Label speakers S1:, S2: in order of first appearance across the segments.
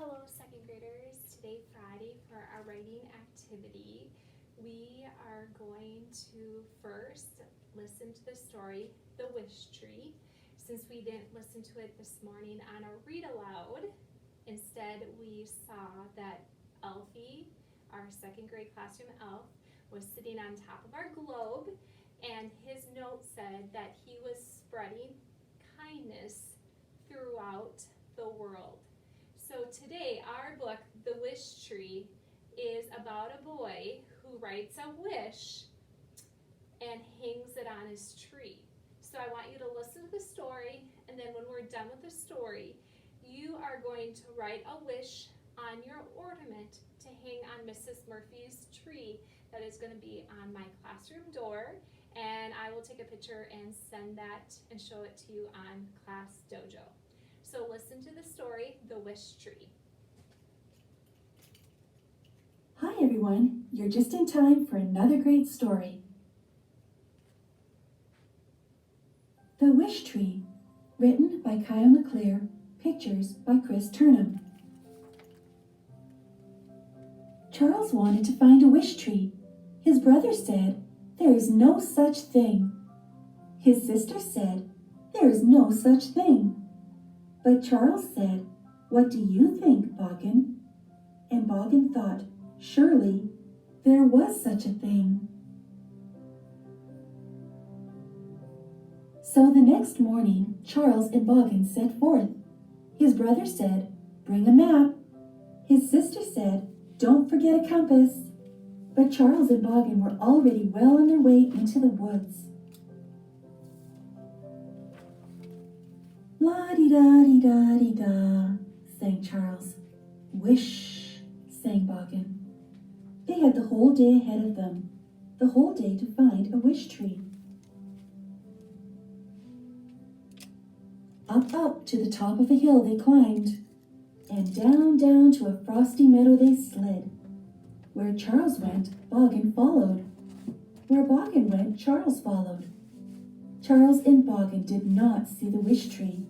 S1: Hello, second graders. Today, Friday, for our writing activity, we are going to first listen to the story, The Wish Tree. Since we didn't listen to it this morning on a read aloud, instead we saw that Elfie, our second grade classroom elf, was sitting on top of our globe, and his note said that he was spreading kindness throughout the world. So today, our book, The Wish Tree, is about a boy who writes a wish and hangs it on his tree. So I want you to listen to the story, and then when we're done with the story, you are going to write a wish on your ornament to hang on Mrs. Murphy's tree that is going to be on my classroom door, and I will take a picture and send that and show it to you on Class Dojo. So listen to the story, The Wish Tree.
S2: Hi everyone, you're just in time for another great story. The Wish Tree, written by Kyle McClure, pictures by Chris Turnham. Charles wanted to find a wish tree. His brother said, "There is no such thing." His sister said, "There is no such thing." But Charles said, "What do you think, Boggin?" And Boggin thought, surely there was such a thing. So the next morning, Charles and Boggin set forth. His brother said, "Bring a map." His sister said, "Don't forget a compass." But Charles and Boggin were already well on their way into the woods. La-di-da-di-da-di-da, sang Charles. Wish, sang Boggin. They had the whole day ahead of them, the whole day to find a wish tree. Up to the top of a hill they climbed, and down to a frosty meadow they slid. Where Charles went, Boggin followed. Where Boggin went, Charles followed. Charles and Boggin did not see the wish tree,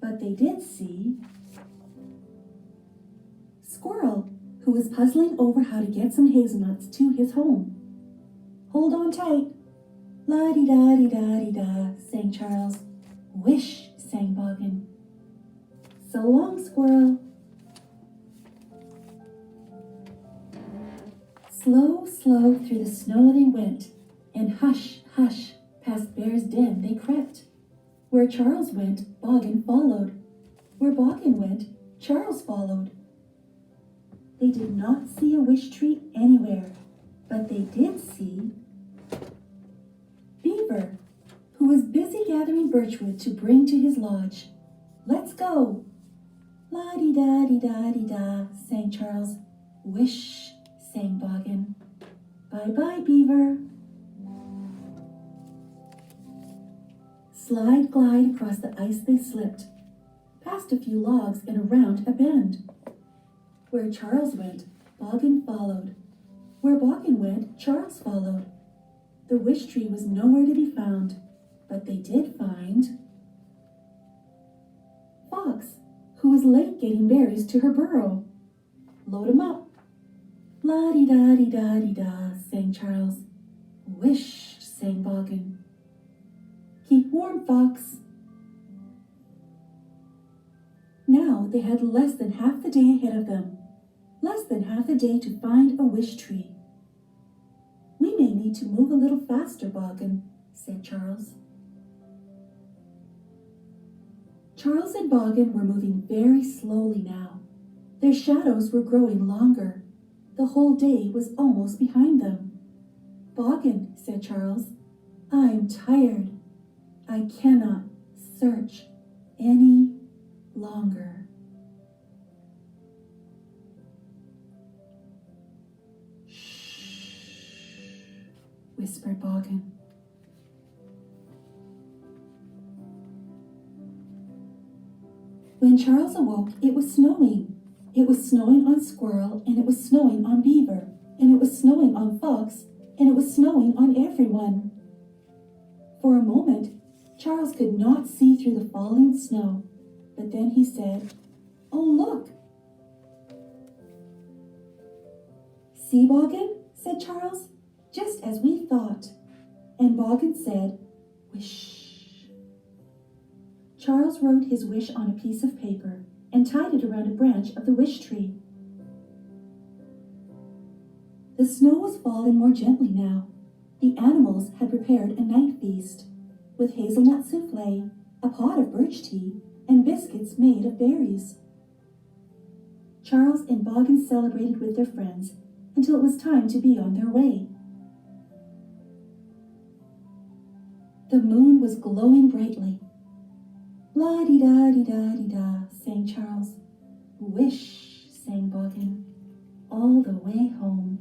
S2: but they did see Squirrel, who was puzzling over how to get some hazelnuts to his home. "Hold on tight." La-di-da-di-da-di-da, sang Charles. Wish, sang Boggin. "So long, Squirrel." Slow through the snow they went, and hush, past Bear's den they crept. Where Charles went, Boggin followed. Where Boggin went, Charles followed. They did not see a wish tree anywhere, but they did see Beaver, who was busy gathering birchwood to bring to his lodge. "Let's go." La-di-da-di-da-di-da, sang Charles. Wish, sang Boggin. Bye-bye, Beaver. Slide, glide across the ice they slipped, past a few logs and around a bend. Where Charles went, Boggin followed. Where Boggin went, Charles followed. The wish tree was nowhere to be found, but they did find Fox, who was late getting berries to her burrow. "Load 'em up." La-di-da-di-da-di-da, sang Charles. Wish, sang Boggin. "Keep warm, Fox." Now they had less than half the day ahead of them, less than half the day to find a wish tree. "We may need to move a little faster, Boggin," said Charles. Charles and Boggin were moving very slowly now. Their shadows were growing longer. The whole day was almost behind them. "Boggin," said Charles, "I'm tired. I cannot search any longer." "Shh," whispered Boggin. When Charles awoke, it was snowing. It was snowing on Squirrel, and it was snowing on Beaver, and it was snowing on Fox, and it was snowing on everyone. For a moment, Charles could not see through the falling snow, but then he said, "Oh, look, See, Boggin, said Charles, just as we thought. And Boggin said, wish. Charles wrote his wish on a piece of paper and tied it around a branch of the wish tree. The snow was falling more gently now. The animals had prepared a night feast, with hazelnut souffle, a pot of birch tea, and biscuits made of berries. Charles and Boggin celebrated with their friends until it was time to be on their way. The moon was glowing brightly. La-di-da-di-da-di-da, sang Charles. Wish, sang Boggin, all the way home.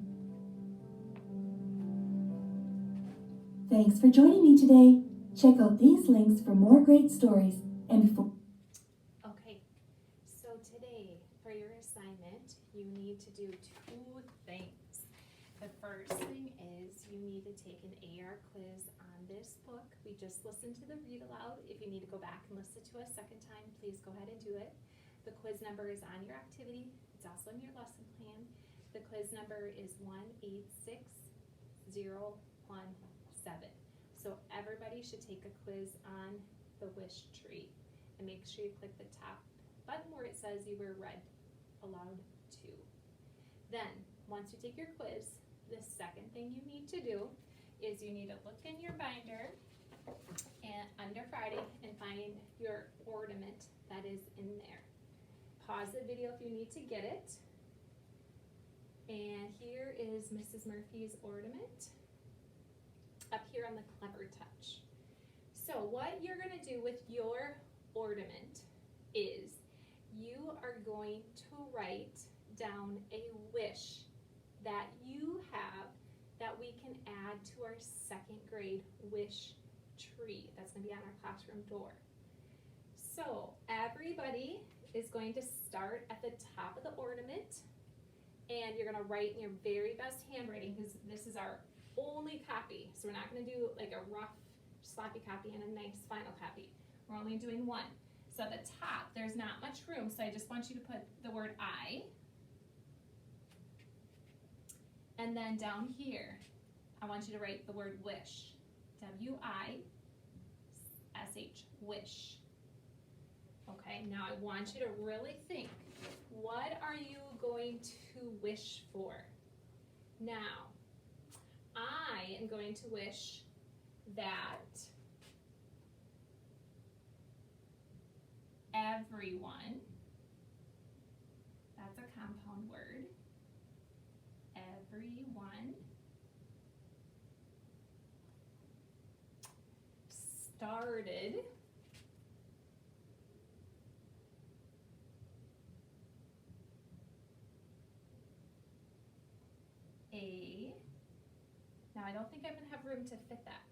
S2: Thanks for joining me today. Check out these links for more great stories and for...
S1: Okay, so today for your assignment, you need to do 2 things. The first thing is you need to take an AR quiz on this book. We just listened to the read aloud. If you need to go back and listen to it a second time, please go ahead and do it. The quiz number is on your activity. It's also in your lesson plan. The quiz number is 186017. So everybody should take a quiz on the wish tree, and make sure you click the top button where it says you were read aloud to. Then, once you take your quiz, the second thing you need to do is you need to look in your binder and under Friday and find your ornament that is in there. Pause the video if you need to get it. And here is Mrs. Murphy's ornament up here on the Clever Touch. So what you're going to do with your ornament is you are going to write down a wish that you have that we can add to our 2nd grade wish tree. That's going to be on our classroom door. So everybody is going to start at the top of the ornament, and you're going to write in your very best handwriting, because this is our only copy. So we're not going to do like a rough, sloppy copy and a nice final copy. We're only doing one. So at the top, there's not much room, so I just want you to put the word I. And then down here, I want you to write the word wish. W-I-S-H, wish. Okay, now I want you to really think, what are you going to wish for? Now, I am going to wish that everyone, that's a compound word, everyone started now I don't think I'm going to have room to fit that,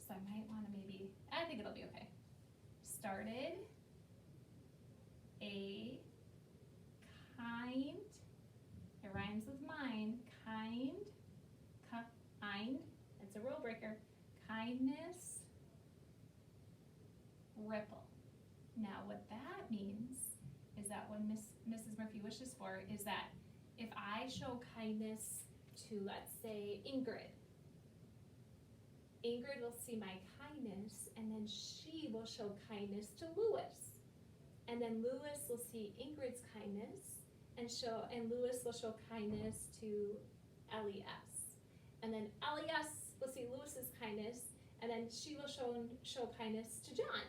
S1: so I might want to maybe, I think it'll be okay. Started a kind, it rhymes with mine, kind, it's a rule breaker, kindness ripple. Now what that means is that when Mrs. Murphy wishes for is that if I show kindness to, let's say, Ingrid will see my kindness, and then she will show kindness to Lewis. And then Lewis will see Ingrid's kindness, and Lewis will show kindness to L.E.S. And then L.E.S. will see Lewis's kindness, and then she will show kindness to John.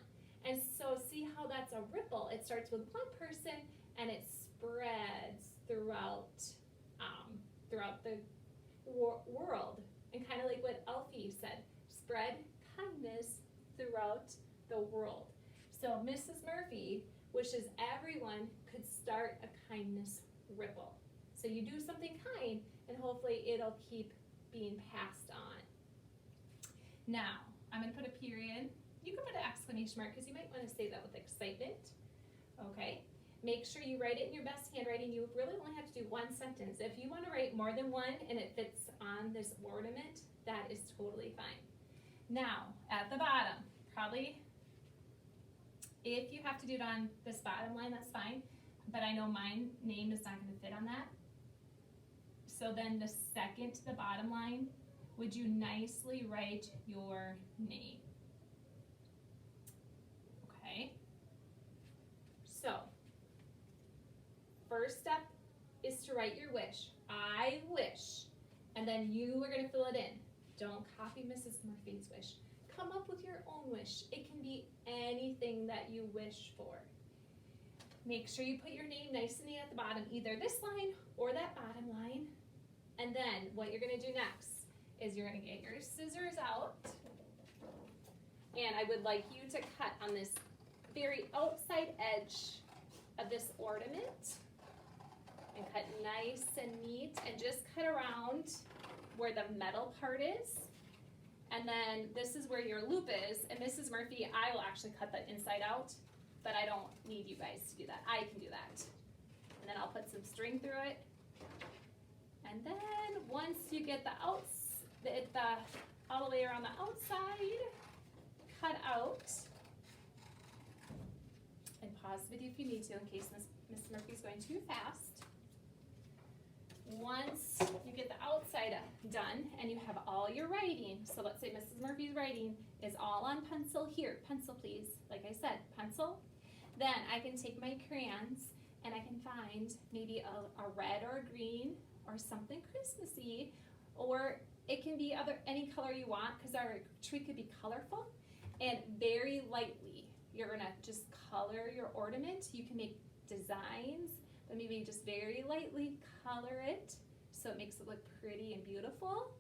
S1: And so see how that's a ripple. It starts with one person, and it spreads throughout the world. And kind of like what Alfie said, spread kindness throughout the world. So Mrs. Murphy wishes everyone could start a kindness ripple. So you do something kind, and hopefully it'll keep being passed on. Now, I'm going to put a period. You can put an exclamation mark because you might want to say that with excitement. Okay. Make sure you write it in your best handwriting. You really only have to do one sentence. If you want to write more than one and it fits on this ornament, that is totally fine. Now, at the bottom, probably, if you have to do it on this bottom line, that's fine. But I know my name is not going to fit on that. So then the second to the bottom line, would you nicely write your name? Okay. So, first step is to write your wish. I wish. And then you are going to fill it in. Don't copy Mrs. Murphy's wish. Come up with your own wish. It can be anything that you wish for. Make sure you put your name nice and neat at the bottom, either this line or that bottom line. And then what you're going to do next is you're going to get your scissors out. And I would like you to cut on this very outside edge of this ornament. And cut nice and neat, and just cut around where the metal part is. And then this is where your loop is. And Mrs. Murphy, I will actually cut the inside out, but I don't need you guys to do that. I can do that. And then I'll put some string through it. And then once you get all the way around the outside, cut out. And pause the video if you need to, in case Mrs. Murphy's going too fast. Once you get the outside done and you have all your writing, so let's say Mrs. Murphy's writing is all on pencil here, pencil please, like I said, pencil, then I can take my crayons and I can find maybe a red or a green or something Christmassy, or it can be any color you want, because our tree could be colorful, and very lightly you're gonna just color your ornament. You can make designs, but maybe just very lightly color it so it makes it look pretty and beautiful.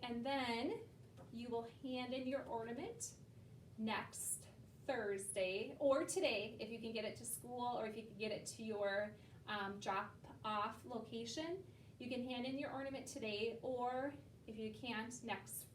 S1: And then you will hand in your ornament next Thursday, or today if you can get it to school, or if you can get it to your drop-off location. You can hand in your ornament today, or if you can't, next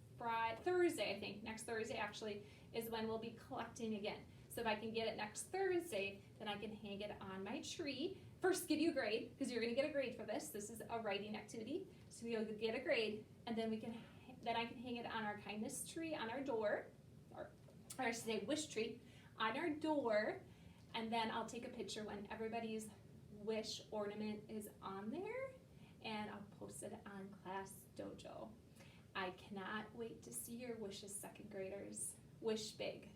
S1: Thursday, I think. Next Thursday actually is when we'll be collecting again. So if I can get it next Thursday, then I can hang it on my tree. First, give you a grade, because you're going to get a grade for this. This is a writing activity, so you'll get a grade, and then I can hang it on our kindness tree on our door, or I should say wish tree on our door, and then I'll take a picture when everybody's wish ornament is on there, and I'll post it on Class Dojo. I cannot wait to see your wishes, second graders. Wish big.